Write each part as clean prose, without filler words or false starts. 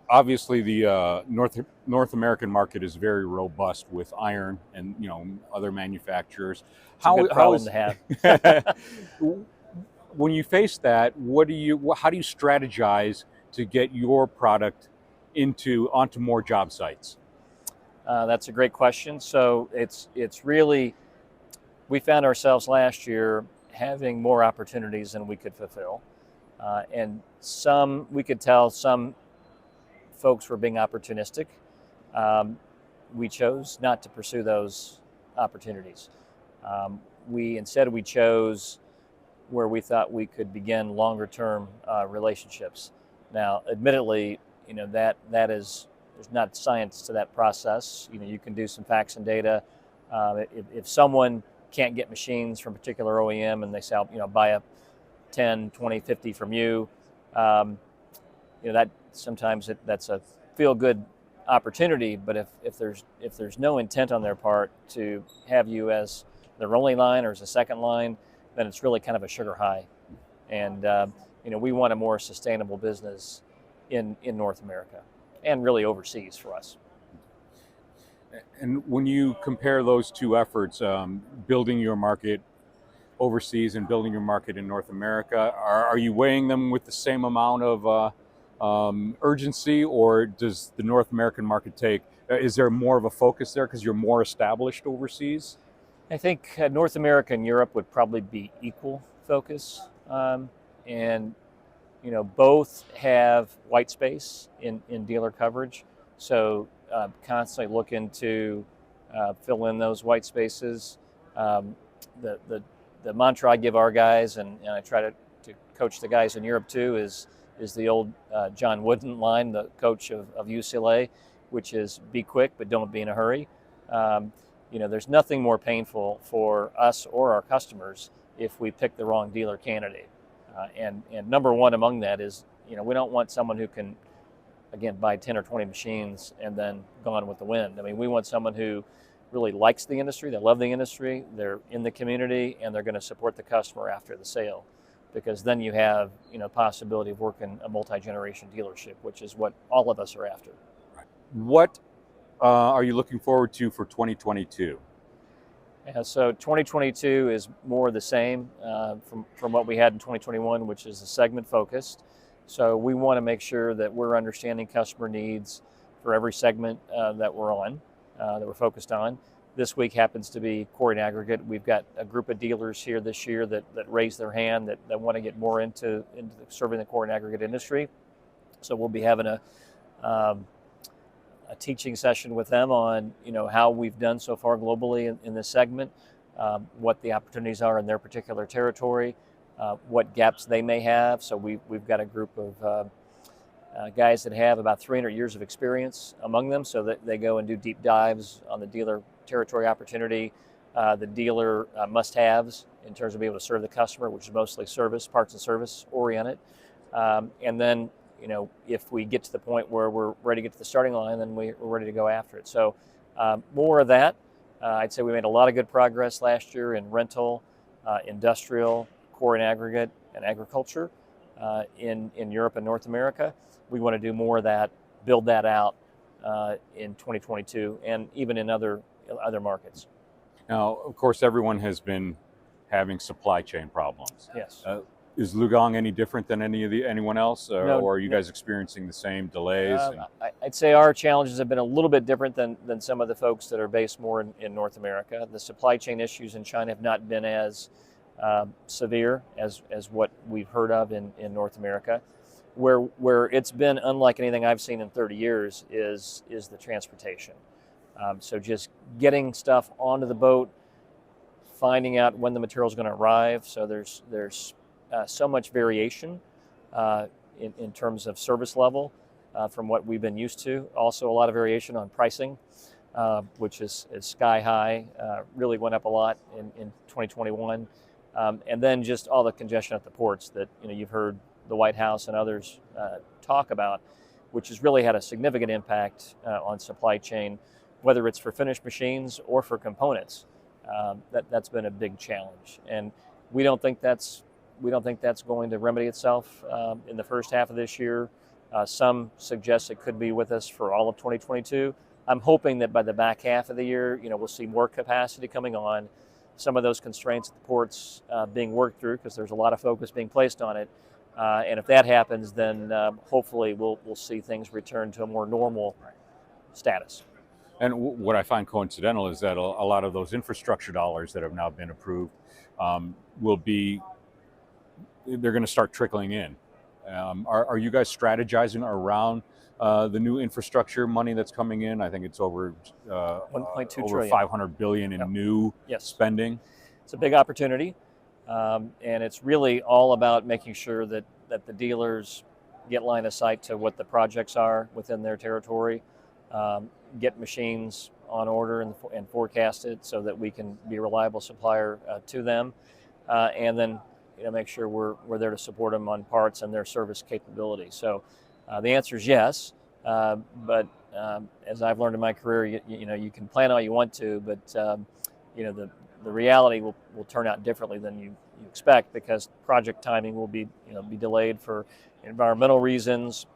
obviously the North American market is very robust with iron and other manufacturers. It's a good How problem is to have. when you face that? How do you strategize to get your product onto more job sites? That's a great question. So it's really, we found ourselves last year having more opportunities than we could fulfill, and we could tell some folks were being opportunistic. We chose not to pursue those opportunities. We chose where we thought we could begin longer term relationships. Now, admittedly, that is there's not science to that process. You can do some facts and data. If someone can't get machines from a particular OEM and they say, buy a 10, 20, 50 from you, that sometimes that's a feel good opportunity. But if there's no intent on their part to have you as their only line or as a second line, then it's really kind of a sugar high. And we want a more sustainable business in North America and really overseas for us. And when you compare those two efforts, building your market overseas and building your market in North America, are you weighing them with the same amount of urgency, or does the North American market is there more of a focus there because you're more established overseas? I think North America and Europe would probably be equal focus, and both have white space in dealer coverage. So constantly looking to fill in those white spaces. The mantra I give our guys, and I try to coach the guys in Europe too, is the old John Wooden line, the coach of UCLA, which is be quick but don't be in a hurry. There's nothing more painful for us or our customers if we pick the wrong dealer candidate. And number one among that is, we don't want someone who can, again, buy 10 or 20 machines and then gone with the wind. I mean, we want someone who really likes the industry, they love the industry, they're in the community, and they're going to support the customer after the sale. Because then you have, possibility of working a multi-generation dealership, which is what all of us are after. What are you looking forward to for 2022? So 2022 is more the same from what we had in 2021, which is the segment focused. So we want to make sure that we're understanding customer needs for every segment that we're on, that we're focused on. This week happens to be quarry and aggregate. We've got a group of dealers here this year that raised their hand that want to get more into serving the quarry and aggregate industry. So we'll be having a teaching session with them on how we've done so far globally in this segment, what the opportunities are in their particular territory, what gaps they may have. So we've got a group of guys that have about 300 years of experience among them, so that they go and do deep dives on the dealer territory opportunity, the dealer must-haves in terms of being able to serve the customer, which is mostly parts and service oriented. And then, if we get to the point where we're ready to get to the starting line, then we're ready to go after it. So more of that. I'd say we made a lot of good progress last year in rental, industrial, quarry and aggregate, and agriculture in Europe and North America. We want to do more of that, build that out in 2022, and even in other markets. Now, of course, everyone has been having supply chain problems. Yes. Is LiuGong any different than anyone else, No, or are you guys experiencing the same delays? I'd say our challenges have been a little bit different than some of the folks that are based more in North America. The supply chain issues in China have not been as severe as what we've heard of in North America. Where it's been unlike anything I've seen in 30 years is the transportation. So just getting stuff onto the boat, finding out when the material is going to arrive. So there's so much variation in terms of service level from what we've been used to. Also a lot of variation on pricing, which is sky high, really went up a lot in 2021. And then just all the congestion at the ports that you've heard the White House and others talk about, which has really had a significant impact on supply chain, whether it's for finished machines or for components. That's been a big challenge, and we don't think that's going to remedy itself in the first half of this year. Some suggest it could be with us for all of 2022. I'm hoping that by the back half of the year, we'll see more capacity coming on, some of those constraints at the ports being worked through, because there's a lot of focus being placed on it. And if that happens, then hopefully we'll see things return to a more normal status. And what I find coincidental is that a lot of those infrastructure dollars that have now been approved they're going to start trickling in. Are you guys strategizing around the new infrastructure money that's coming in? I think it's over 1.2 over trillion. 500 billion in new spending. It's a big opportunity, and it's really all about making sure that the dealers get line of sight to what the projects are within their territory, get machines on order and forecasted so that we can be a reliable supplier to them, and then make sure we're there to support them on parts and their service capability. So the answer is yes, but as I've learned in my career, you can plan all you want to, but the reality will turn out differently than you expect, because project timing will be delayed for environmental reasons,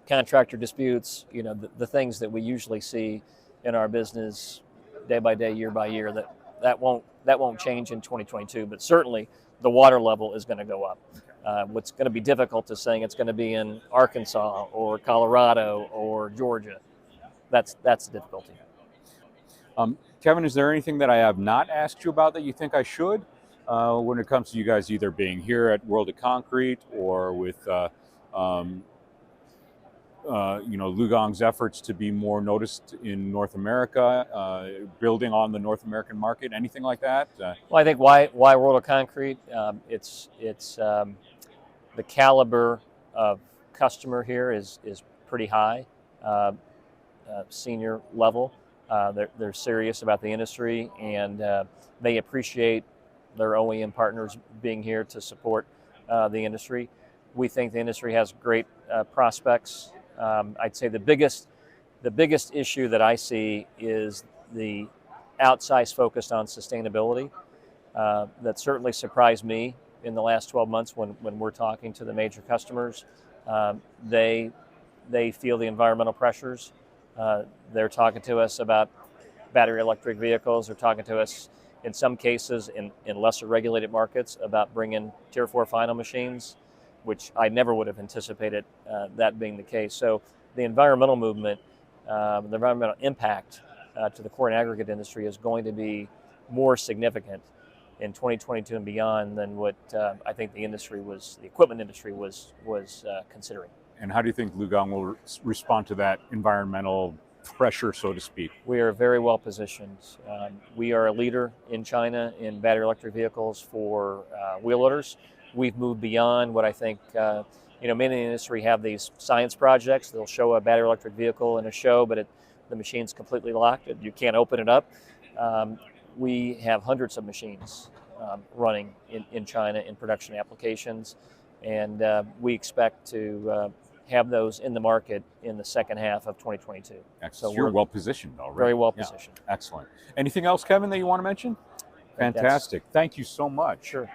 contractor disputes, the things that we usually see in our business day by day, year by year. That won't change in 2022, but certainly the water level is going to go up. What's going to be difficult is saying it's going to be in Arkansas or Colorado or Georgia. That's the difficulty. Kevin, is there anything that I have not asked you about that you think I should when it comes to you guys either being here at World of Concrete or with LiuGong's efforts to be more noticed in North America, building on the North American market, anything like that? Well, I think why World of Concrete? It's the caliber of customer here is pretty high, senior level. They're serious about the industry, and they appreciate their OEM partners being here to support the industry. We think the industry has great prospects. I'd say the biggest issue that I see is the outsized focus on sustainability. That certainly surprised me in the last 12 months when we're talking to the major customers. They feel the environmental pressures. They're talking to us about battery electric vehicles. They're talking to us in some cases in lesser regulated markets about bringing Tier 4 final machines, which I never would have anticipated that being the case. So the environmental movement, the environmental impact to the core and aggregate industry is going to be more significant in 2022 and beyond than what I think the equipment industry was considering. And how do you think LiuGong will respond to that environmental pressure, so to speak? We are very well positioned. We are a leader in China in battery electric vehicles for wheel loaders. We've moved beyond what I think, many in the industry have these science projects. They'll show a battery electric vehicle in a show, but the machine's completely locked. You can't open it up. We have hundreds of machines running in China in production applications, and we expect to have those in the market in the second half of 2022. Excellent. So you're well positioned already. Very well positioned. Yeah. Excellent. Anything else, Kevin, that you want to mention? Fantastic. Thank you so much. Sure.